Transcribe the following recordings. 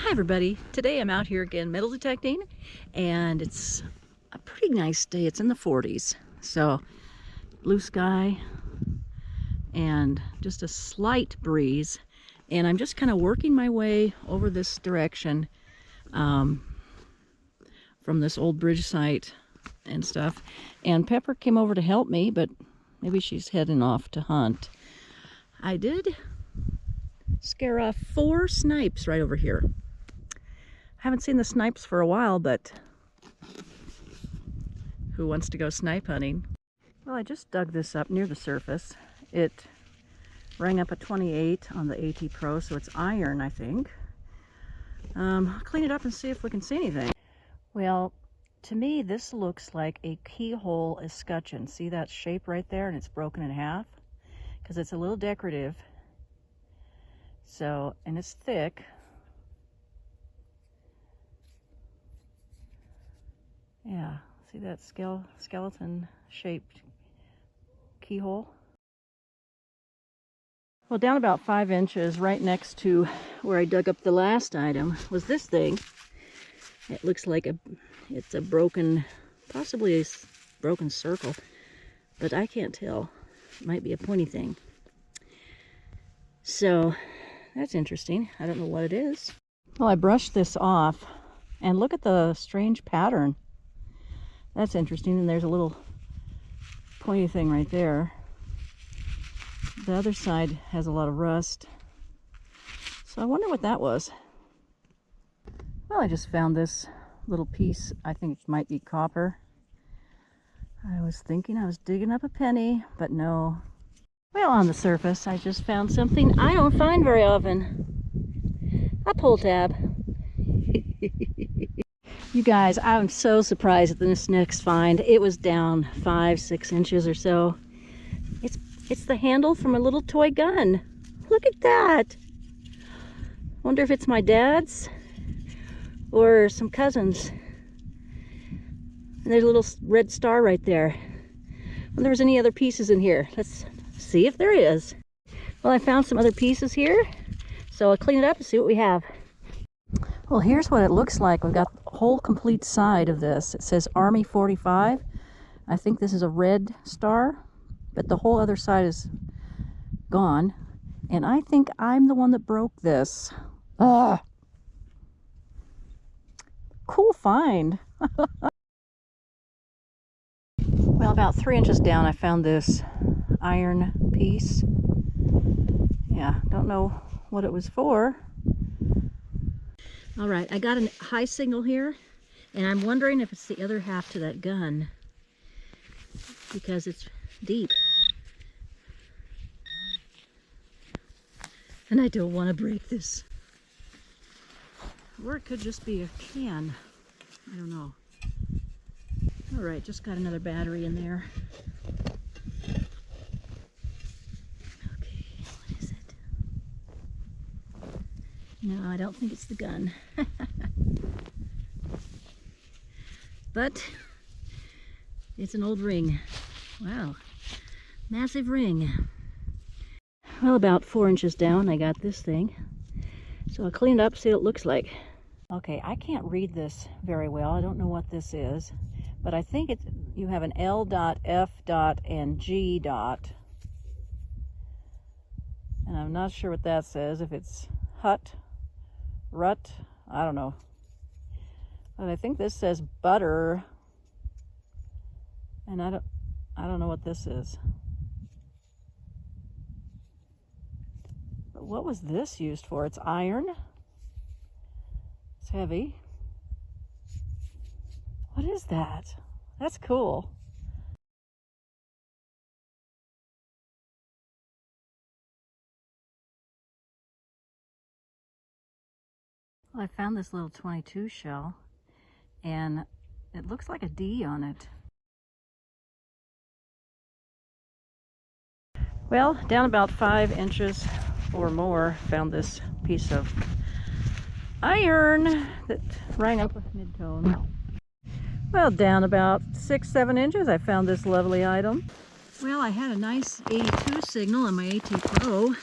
Hi everybody, today I'm out here again metal detecting and it's a pretty nice day. It's in the 40s, so blue sky and just a slight breeze, and I'm just kind of working my way over this direction from this old bridge site and stuff. And Pepper came over to help me, but maybe she's heading off to hunt. I did scare off 4 snipes right over here. Haven't seen the snipes for a while, but who wants to go snipe hunting? Well, I just dug this up near the surface. It rang up a 28 on the AT Pro, so it's iron, I think. I'll clean it up and see if we can see anything. Well, to me, this looks like a keyhole escutcheon. See that shape right there? And it's broken in half because it's a little decorative. So, and it's thick. Yeah, see that skeleton-shaped keyhole? Well, down about 5 inches, right next to where I dug up the last item, was this thing. It looks like it's a broken, possibly a broken circle, but I can't tell. It might be a pointy thing. So, that's interesting. I don't know what it is. Well, I brushed this off, and look at the strange pattern. That's interesting, and there's a little pointy thing right there. The other side has a lot of rust. So I wonder what that was. Well, I just found this little piece. I think it might be copper. I was thinking I was digging up a penny, but no. Well, on the surface, I just found something I don't find very often. A pull tab. You guys, I'm so surprised at this next find. It was down 5-6 inches or so. It's the handle from a little toy gun. Look at that. Wonder if it's my dad's or some cousins. And there's a little red star right there. Wonder if there's any other pieces in here. Let's see if there is. Well, I found some other pieces here, so I'll clean it up and see what we have. Well, here's what it looks like. We've got the whole complete side of this. It says Army 45. I think this is a red star, but the whole other side is gone. And I think I'm the one that broke this. Ah, cool find. Well, about 3 inches down, I found this iron piece. Yeah, don't know what it was for. All right, I got a high signal here, and I'm wondering if it's the other half to that gun, because it's deep. And I don't want to break this. Or it could just be a can. I don't know. All right, just got another battery in there. Okay, what is it? No, I don't think it's the gun. But it's an old ring. Wow, massive ring. Well, about 4 inches down, I got this thing. So I'll clean it up, see what it looks like. Okay, I can't read this very well. I don't know what this is, but I think you have an L dot, F dot, and G dot. And I'm not sure what that says, if it's hut, rut, I don't know. But I think this says butter, and I don't know what this is. But what was this used for? It's iron. It's heavy. What is that? That's cool. Well, I found this little 22 shell, and it looks like a D on it. Well, down about 5 inches or more, found this piece of iron that rang up a mid-tone. Well, down about 6-7 inches, I found this lovely item. Well, I had a nice 82 signal on my AT Pro.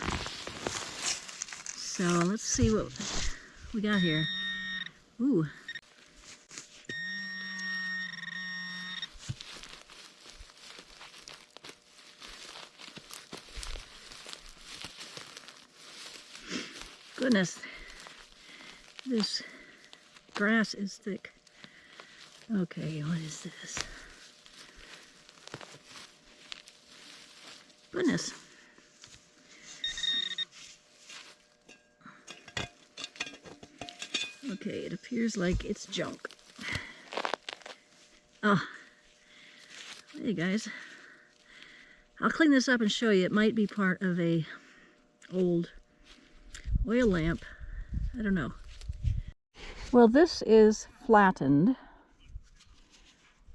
So let's see we got here? Ooh. Goodness, this grass is thick. Okay, what is this? Goodness. Okay, it appears like it's junk. Oh, hey guys. I'll clean this up and show you. It might be part of a old oil lamp. I don't know. Well, this is flattened.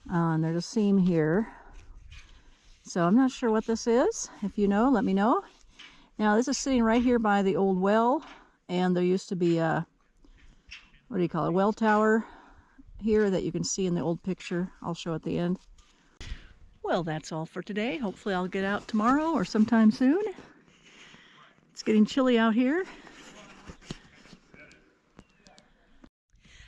And there's a seam here. So I'm not sure what this is. If you know, let me know. Now this is sitting right here by the old well, and there used to be a, what do you call it, a well tower here that you can see in the old picture. I'll show at the end. Well, that's all for today. Hopefully I'll get out tomorrow or sometime soon. It's getting chilly out here.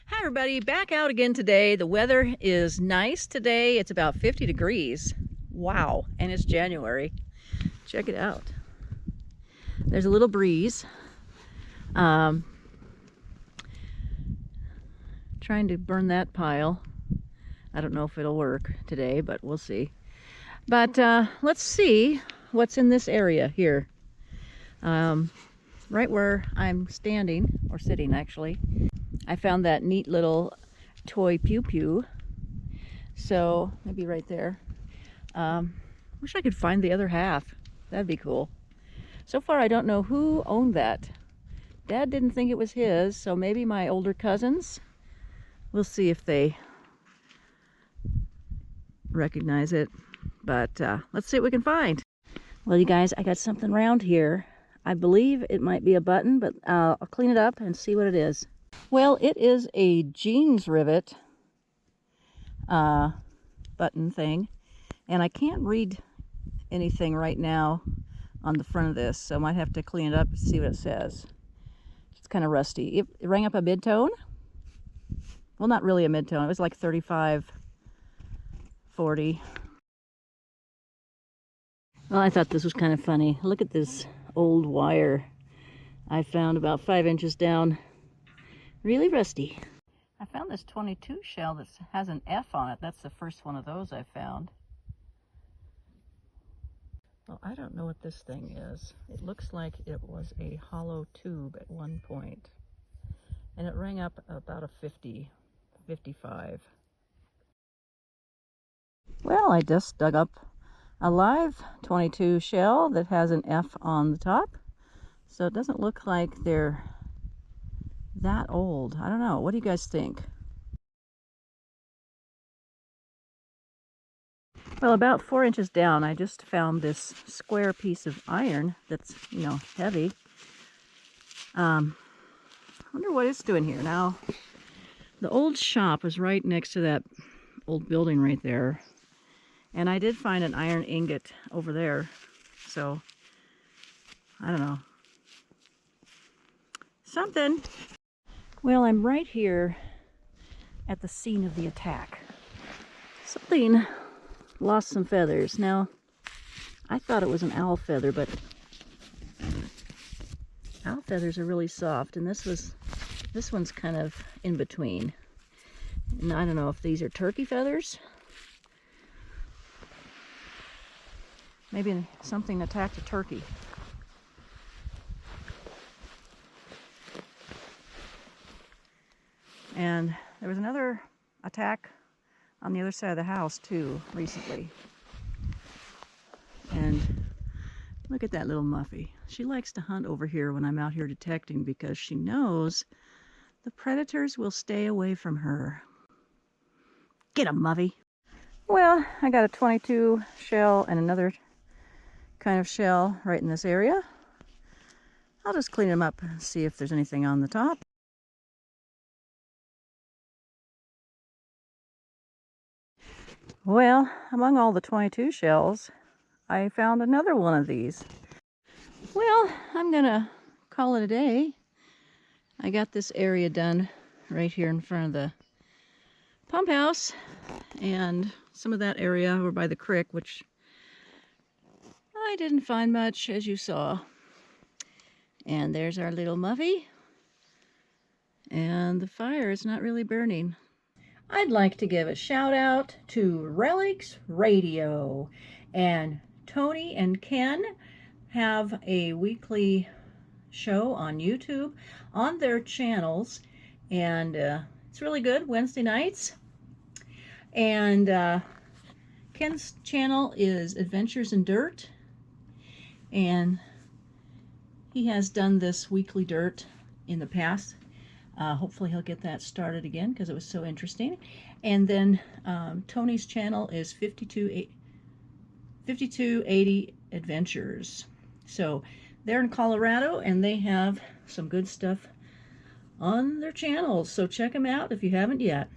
Hi everybody, back out again today. The weather is nice today. It's about 50 degrees. Wow, and it's January. Check it out. There's a little breeze. Trying to burn that pile. I don't know if it'll work today, but we'll see. But let's see what's in this area here. Right where I'm standing, or sitting actually, I found that neat little toy pew-pew. So maybe right there. Wish I could find the other half. That'd be cool. So far I don't know who owned that. Dad didn't think it was his, so maybe my older cousins. We'll see if they recognize it. But let's see what we can find. Well, you guys, I got something round here. I believe it might be a button, but I'll clean it up and see what it is. Well, it is a jeans rivet button thing. And I can't read anything right now on the front of this, so I might have to clean it up and see what it says. It's kind of rusty. It rang up a mid-tone. Well, not really a mid-tone. It was like 35, 40. Well, I thought this was kind of funny. Look at this old wire I found about 5 inches down. Really rusty. I found this 22 shell that has an F on it. That's the first one of those I found. Well, I don't know what this thing is. It looks like it was a hollow tube at one point. And it rang up about a 50, 55. Well, I just dug up a live 22 shell that has an F on the top. So it doesn't look like they're that old. I don't know. What do you guys think? Well, about 4 inches down, I just found this square piece of iron that's, you know, heavy. I wonder what it's doing here. Now, the old shop was right next to that old building right there. And I did find an iron ingot over there. So, I don't know. Something. Well, I'm right here at the scene of the attack. Something lost some feathers. Now, I thought it was an owl feather, but owl feathers are really soft, and this one's kind of in between. And I don't know if these are turkey feathers. Maybe something attacked a turkey. And there was another attack on the other side of the house too recently. And look at that little Muffy. She likes to hunt over here when I'm out here detecting because she knows the predators will stay away from her. Get 'em, Muffy. Well, I got a 22 shell and another kind of shell right in this area. I'll just clean them up and see if there's anything on the top. Well, among all the 22 shells, I found another one of these. Well, I'm gonna call it a day. I got this area done right here in front of the pump house, and some of that area over by the creek, which I didn't find much, as you saw. And there's our little Muffy, and the fire is not really burning. I'd like to give a shout out to Relics Radio, and Tony and Ken have a weekly show on YouTube on their channels, and it's really good, Wednesday nights. And Ken's channel is Adventures in Dirt, and he has done this weekly dirt in the past. Hopefully he'll get that started again because it was so interesting. And then Tony's channel is 5280 Adventures. So they're in Colorado, and they have some good stuff on their channels. So check them out if you haven't yet.